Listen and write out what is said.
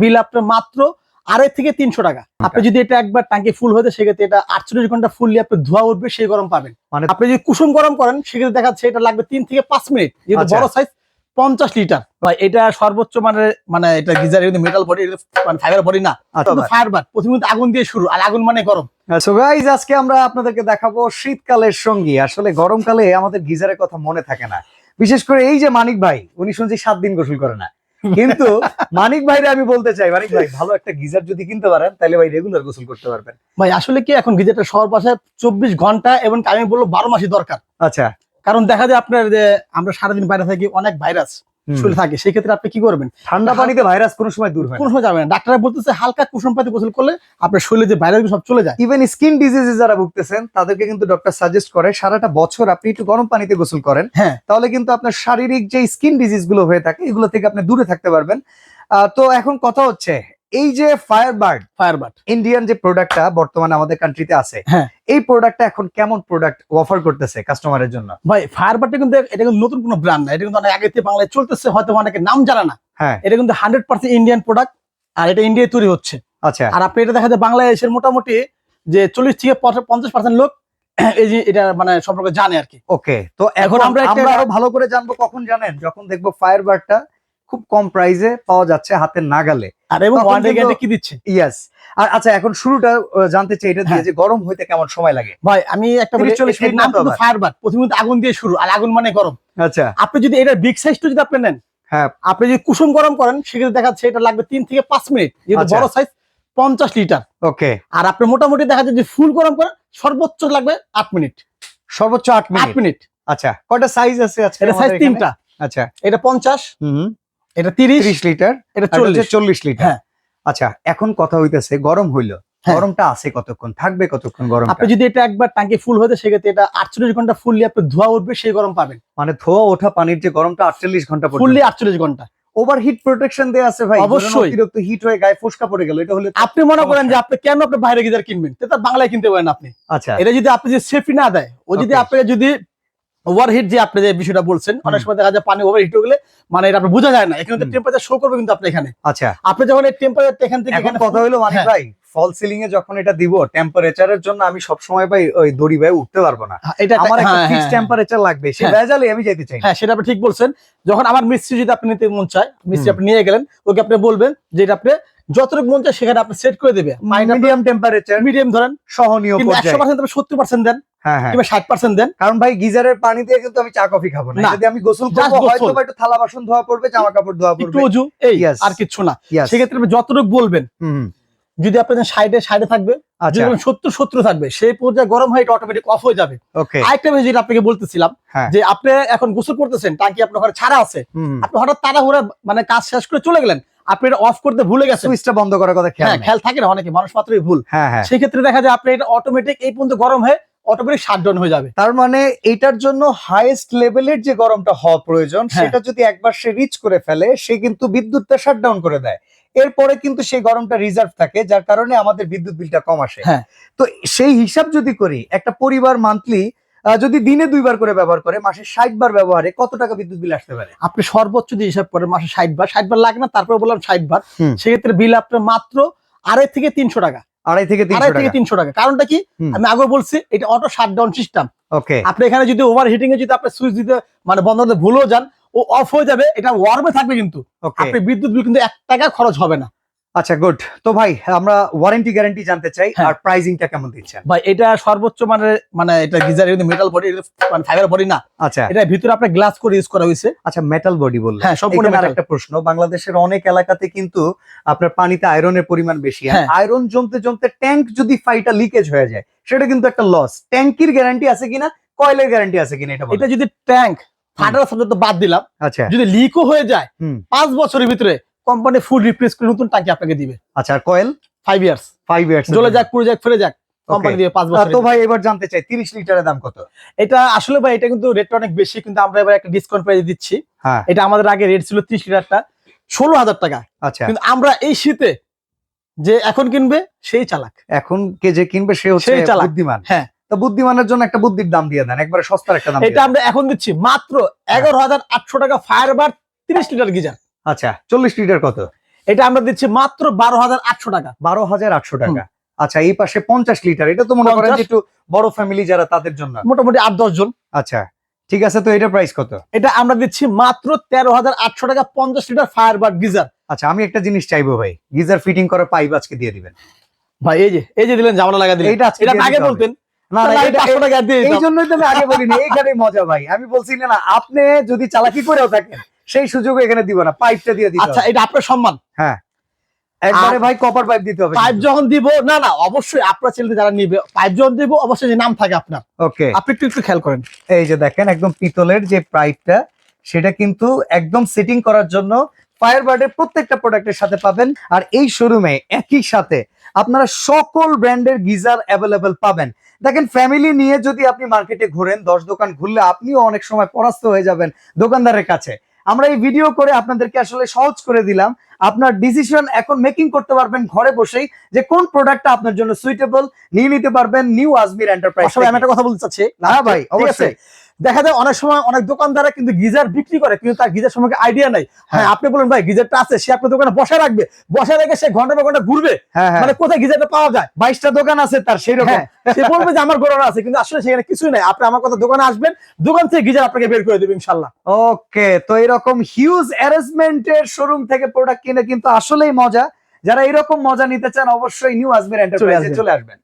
বিল আপনার মাত্র 250 থেকে 300 টাকা। আপনি যদি এটা একবার ট্যাঙ্কি ফুল হয়ে যায় সেক্ষেত্রে এটা 48 ঘন্টা ফুললি আপনি ধোয়া উঠবে, সেই গরম পাবেন। মানে আপনি যদি কুসুম গরম করেন সেক্ষেত্রে দেখা যাচ্ছে এটা লাগবে 3 থেকে 5 মিনিট, যেহেতু বড় সাইজ 50 লিটার। এটা সর্বোচ্চ মানে এটা গিজার মেটাল বডি, মানে ফাইবার বডি না, ফায়ারবার্ড। প্রথমে আগুন দিয়ে শুরু, আর আগুন মানে গরম। সো গাইস, আজকে আমরা আপনাদেরকে দেখাবো শীতকালের সঙ্গী। আসলে গরমকালে আমাদের গিজারের কথা মনে থাকে না, বিশেষ করে এই যে মানিক ভাই, উনি শুনছি 7 দিন গোসল করে না, কিন্তু মানিক ভাইরে আমি বলতে চাই, মানিক ভাই ভালো একটা গিজার যদি কিনতে পারেন তাহলে ভাই রেগুলার গোসল করতে পারবেন। ভাই আসলে কি এখন গিজারটা সবার পাশে 24 ঘন্টা এবং আমি বলবো 12 মাসই দরকার। আচ্ছা, কারণ দেখা যায় আপনার যে আমরা সারাদিন বাইরে থাকি, অনেক ভাইরাস শুলে থাকে, সেই ক্ষেত্রে আপনি কি করবেন? ঠান্ডা পানিতে ভাইরাস কোনো সময় দূর হয় না, কোনো সময় যাবে না। ডাক্তাররা বলতেছে হালকা কুসুম পানিতে গোসল করলে আপনার শরীরে যে ভাইরাস সব চলে যায়। ইভেন স্কিন ডিজিজে যারা ভুগতেছেন তাদেরকে কিন্তু ডক্টর সাজেস্ট করে সারাটা বছর আপনি একটু গরম পানিতে গোসল করেন, তাহলে কিন্তু আপনার শারীরিক যে স্কিন ডিজিজ গুলো হয়ে থাকে এগুলো থেকে আপনি দূরে থাকতে পারবেন। তো এখন কথা হচ্ছে এই যে ফায়ারবার্ড ইন্ডিয়ান যে প্রোডাক্টটা বর্তমানে আমাদের কান্ট্রিতে আছে, এই প্রোডাক্টটা এখন কেমন প্রোডাক্ট অফার করতেছে কাস্টমারের জন্য? ভাই ফায়ারবার্ডটা কিন্তু এটা কিন্তু নতুন কোনো ব্র্যান্ড না, এটা কিন্তু অনেক আগে থেকে বাংলায় চলতেছে, হয়তো অনেকে নাম জানা না। এটা কিন্তু 100% ইন্ডিয়ান প্রোডাক্ট, আর এটা ইন্ডিয়ায় তৈরি হচ্ছে। আচ্ছা, আর আপনি এটা দেখা যায় বাংলাদেশের মোটামুটি যে 40 থেকে 50% লোক এই যে এটা মানে সম্পর্কে জানে আর কি। ওকে, তো এখন আমরা আরো ভালো করে জানবো কখন জানেন? যখন দেখবো ফায়ারবার্ডটা খুব কম প্রাইসে পাওয়া যাচ্ছে হাতের নাগালে, আর এবং ওয়ারেন্টি গ্যারান্টি কি দিচ্ছে। ইয়েস। আর আচ্ছা, এখন শুরুটা জানতে চাই এটা দিয়ে যে গরম হইতে কেমন সময় লাগে? ভাই আমি একটা বলি, এর নাম কিন্তু ফায়ারবার্ড, প্রথমে আগুন দিয়ে শুরু, আর আগুন মানে গরম। আচ্ছা, আপনি যদি এটা বিগ সাইজটা যদি আপনি নেন, আপনি যদি কুসুম গরম করেন সেক্ষেত্রে দেখা যাচ্ছে এটা লাগবে 3 থেকে 5 মিনিট, যেহেতু বড় সাইজ 50 লিটার। ওকে, আর আপনি মোটামুটি দেখা যায় যে ফুল গরম করেন সর্বোচ্চ লাগবে 8 মিনিট, সর্বোচ্চ 8 মিনিট। আচ্ছা, কয়টা সাইজ আছে আজকে? এটা সাইজ 3টা। আচ্ছা, এটা 50, এটা 30 লিটার, এটা 40 লিটার। আচ্ছা, এখন কথা হইতেছে গরম হইলো, গরমটা আছে কতক্ষণ, থাকবে কতক্ষণ গরম? আপনি যদি এটা একবার ট্যাঙ্কি ফুল হয়ে যায় সেক্ষেত্রে এটা 48 ঘন্টা ফুললি আপনি ধোয়া উঠবে, সেই গরম পাবেন। মানে ধোয়া ওঠা পানির যে গরমটা 48 ঘন্টা পর্যন্ত, ফুললি 48 ঘন্টা। ওভারহিট প্রোটেকশন দেয়া আছে ভাই? অবশ্যই। অতিরিক্ত হিট হয়ে গায়ে ফোসকা পড়ে গেল, এটা হলে আপনি মনে করেন যে আপনি কেন আপনি বাইরে গিজার কিনবেন, এটা বাংলায় কিনতে পারেন আপনি। আচ্ছা, এটা যদি আপনি যে সেফটি না দেয়, ও যদি আপনাকে যদি ওভারহিট যে আপনি যে বিষয়টা বলছেন, অনেক সময় দেখা যায় পানি ওভারহিট হয়ে গেলে মানে এটা আপনি বোঝা যায় না, এখানে টেম্পারেচার শো করবে কিন্তু আপনি এখানে। আচ্ছা, আপনি যখন এই টেম্পারেচার এখান থেকে এখন কথা হলো মানে ভাই ফল সিলিং এ যখন এটা দিব টেম্পারেচারের জন্য আমি সব সময় ভাই ওই দড়ি ভাই উঠতে পারবো না, এটা আমার একটা ফিক্স টেম্পারেচার লাগবে, সেই ভেজালে আমি যেতে চাই। হ্যাঁ, সেটা আপনি ঠিক বলছেন। যখন আমার মিস্ত্রি যদি আপনি নিতে মন চায়, মিস্ত্রি আপনি নিয়ে গেলেন, ওকে আপনি বলবেন যে এটা আপনি যতটুকু মন চায় সেখানে আপনি সেট করে দিবে, মিডিয়াম টেম্পারেচার, মিডিয়াম ধরেন, সহনীয় পর্যায়ে। 100% আপনি 70% দেন, কিংবা 60% দেন। কারণ ভাই গিজারের পানি দিয়ে কিন্তু আমি চা কফি খাবো না, যদি আমি গোসল করব হয়তো একটু থালা বাসন ধোয়া পড়বে, জামা কাপড় ধোয়া পড়বে, একটু ওযু, এই আর কিছু না। সেক্ষেত্রে আপনি যতটুকু বলবেন, যদি আপনাদের সাইডে থাকবে, যদি 70 থাকবে, সেই পর্যায়ে গরম হয় এটা অটোমেটিক অফ হয়ে যাবে। আরেকটা বিষয় যেটা আপনাকে বলতেছিলাম, যে আপনি এখন গোসল করতেছেন, টাঙ্কি আপনার ঘরে ছাড়া আছে, আপনি হঠাৎ তাড়াহুড়া মানে কাজ শেষ করে চলে গেলেন, আপনি এটা অফ করতে ভুলে গেছেন, সুইচটা বন্ধ করার কথা খেয়াল থাকে না অনেকে, মানুষ মাত্রই ভুল। সেই ক্ষেত্রে দেখা যায় আপনি এটা অটোমেটিক এই পর্যন্ত গরম হয়ে অটোমেটিক শাটডাউন হয়ে যাবে। তার মানে এটার জন্য হাইয়েস্ট লেভেলের যে গরমটা হওয়া প্রয়োজন, সেটা যদি একবার সে রিচ করে ফেলে, সে কিন্তু বিদ্যুৎটা শাটডাউন করে দেয়, এরপরে কিন্তু সেই গরমটা রিজার্ভ থাকে, যার কারণে আমাদের বিদ্যুৎ বিলটা কম আসে। তো সেই হিসাব যদি করি, একটা পরিবার মান্থলি যদি দিনে 2 বার করে ব্যবহার করে, মাসে 60 বার ব্যবহারে কত টাকা বিদ্যুৎ বিল আসতে পারে? আপনি সর্বোচ্চ যদি হিসাব করেন মাসে 60 বার লাগে না, তারপরে বললাম 60 বার, সেক্ষেত্রে বিল আপনার মাত্র 250 থেকে 300 টাকা। 250 থেকে 300 টাকা। কারণটা কি আমি আগে বলছি, এটা অটো শাটডাউন সিস্টেম। ওকে, আপনি এখানে যদি ওভারহিটিং এ যদি আপনি সুইচ দিতে মানে বন্ধ করতে ভুলেও যান, ও অফ হয়ে যাবে, এটা ওয়ার্মে থাকবে, কিন্তু আপনি বিদ্যুৎ বিল কিন্তু 1 টাকা খরচ হবে না। আচ্ছা, গুড। তো ভাই আমরা ওয়ারেন্টি গ্যারান্টি জানতে চাই, আর প্রাইসিংটা কেমন দিচ্ছেন? ভাই এটা সর্বোচ্চ মানে এটা গিজার মেটাল বডি, মানে ফাইবার বডি না। আচ্ছা, এটা ভিতরে আপনার গ্লাস করে ইউজ করা হয়েছে। আচ্ছা, মেটাল বডি বললেন। হ্যাঁ, সম্পূর্ণ মেটাল। একটা প্রশ্ন, বাংলাদেশের অনেক এলাকাতে কিন্তু আপনার পানিতে আয়রনের পরিমাণ বেশি, আয়রন জমতে জমতে ট্যাঙ্ক যদি ফাইটা লিকেজ হয়ে যায়, সেটা কিন্তু একটা লস। ট্যাঙ্কির গ্যারান্টি আছে কিনা, কয়েলের গ্যারান্টি আছে কিনা এটা বলেন। এটা যদি ট্যাঙ্ক ফাটার সাথে বাদ দিলাম, আচ্ছা, যদি লিকও হয়ে যায় 5 বছরের ভিতরে কোম্পানি ফুল রিপ্লেস করে নতুন টাঙ্কি আপনাকে দিবে। আচ্ছা, আর কয়েল 5 ইয়ার্স জ্বলে যাক, পুড়ে যাক, ফিরে যাক, কোম্পানি দিবে 5 বছর। তো ভাই এবার জানতে চাই 30 লিটারের দাম কত? এটা আসলে ভাই এটা কিন্তু রেটটা অনেক বেশি, কিন্তু আমরা এবার একটা ডিসকাউন্ট প্রাইসে দিচ্ছি। এটা আমাদের আগে রেট ছিল 30 লিটারটা 16,000 টাকা। আচ্ছা, কিন্তু আমরা এই শীতে যে এখন কিনবে সেই চালাক, এখন কে যে কিনবে সে হচ্ছে বুদ্ধিমান। হ্যাঁ, তো বুদ্ধিমানের জন্য একটা বুদ্ধির দাম দিয়ে দেন, একবারে সস্তার একটা দাম। এটা আমরা এখন দিচ্ছি মাত্র 11,800 টাকা ফায়ারবার্ড 30 লিটার গিজার। আচ্ছা, 40 লিটার কত? এটা আমরা দিচ্ছি মাত্র 12,800 টাকা। 12,800 টাকা। আচ্ছা, এই পাশে 50 লিটার, এটা তো মনে করেন যে একটু বড় ফ্যামিলি যারা তাদের জন্য, মোটামুটি 8-10 জন। আচ্ছা ঠিক আছে, তো এটা প্রাইস কত? এটা আমরা দিচ্ছি মাত্র 13,800 টাকা, 50 লিটার ফায়ারবার্ড গিজার। আচ্ছা, আমি একটা জিনিস চাইবো ভাই, গিজার ফিটিং করা পাইপ আজকে দিয়ে দিবেন ভাই। এই যে দিলেন, জামালা লাগা দিলেন, এটা আগে বলতেন। না না, এই জন্যই তো আমি আগে বলিনি, এইখানে মজা ভাই। আমি বলছি না আপনি যদি চালাকি করেও থাকেন সেই সুযোগ এখানে দিব না, পাইপটা দিয়ে দিবেন। আচ্ছা, এটা আপনার সম্মান। হ্যাঁ, একবারে ভাই কপার পাইপ দিতে হবে। পাইপ যখন দিব, না না অবশ্যই আপনার ছেলেদের যারা নিবে, পাইপ যখন দিব অবশ্যই যে নাম থাকে আপনার। ওকে, আপনি একটু খেয়াল করেন। এই যে দেখেন একদম পিতলের যে পাইপটা, সেটা কিন্তু একদম সেটিং করার জন্য ফায়ারবার্ডের প্রত্যেকটা প্রোডাক্টের সাথে পাবেন। আর এই শোরুমে একই সাথে আপনারা সকল ব্র্যান্ডের গিজার অ্যাভেলেবেল পাবেন। দেখেন, ফ্যামিলি নিয়ে যদি আপনি মার্কেটে ঘোরেন, 10 দোকান ঘুরলে আপনিও অনেক সময় পরাস্ত হয়ে যাবেন দোকানদারের কাছে। আমরা এই ভিডিও করে আপনাদেরকে আসলে সহজ করে দিলাম, আপনার ডিসিশন এখন মেকিং করতে পারবেন ঘরে বসেই, যে কোন প্রোডাক্টটা আপনার জন্য সুইটেবল, নিয়ে নিতে পারবেন নিউ আজমির এন্টারপ্রাইজ। আমি একটা কথা বলতে চাচ্ছি। না ভাই, অবশ্যই দেখা যায় অনেক সময় অনেক দোকানদাররা কিন্তু গিজার বিক্রি করে, কিন্তু তার গিজার সম্পর্কে আইডিয়া নাই। হ্যাঁ, আপনি বলেন ভাই গিজারটা আছে, সে আপনার দোকানে বসে রাখবে, বসে রেখে সে ঘন্টা পর ঘন্টা ঘুরবে, মানে কোথায় গিজারটা পাওয়া যায়। 22টা দোকান আছে তার, সেরকম সে বলবে যে আমার গোডাউন আছে, কিন্তু আসলে সেখানে কিছুই নাই। আপনি আমার কথা দোকানে আসবেন, দোকান থেকে গিজার আপনাকে বের করে দেবে ইনশাআল্লাহ। ওকে, তো এরকম হিউজ অ্যারেঞ্জমেন্টের শোরুম থেকে প্রোডাক্ট কিনে কিন্তু আসলেই মজা। যারা এরকম মজা নিতে চান অবশ্যই নিউ আজমির এন্টারপ্রাইজে চলে আসবেন।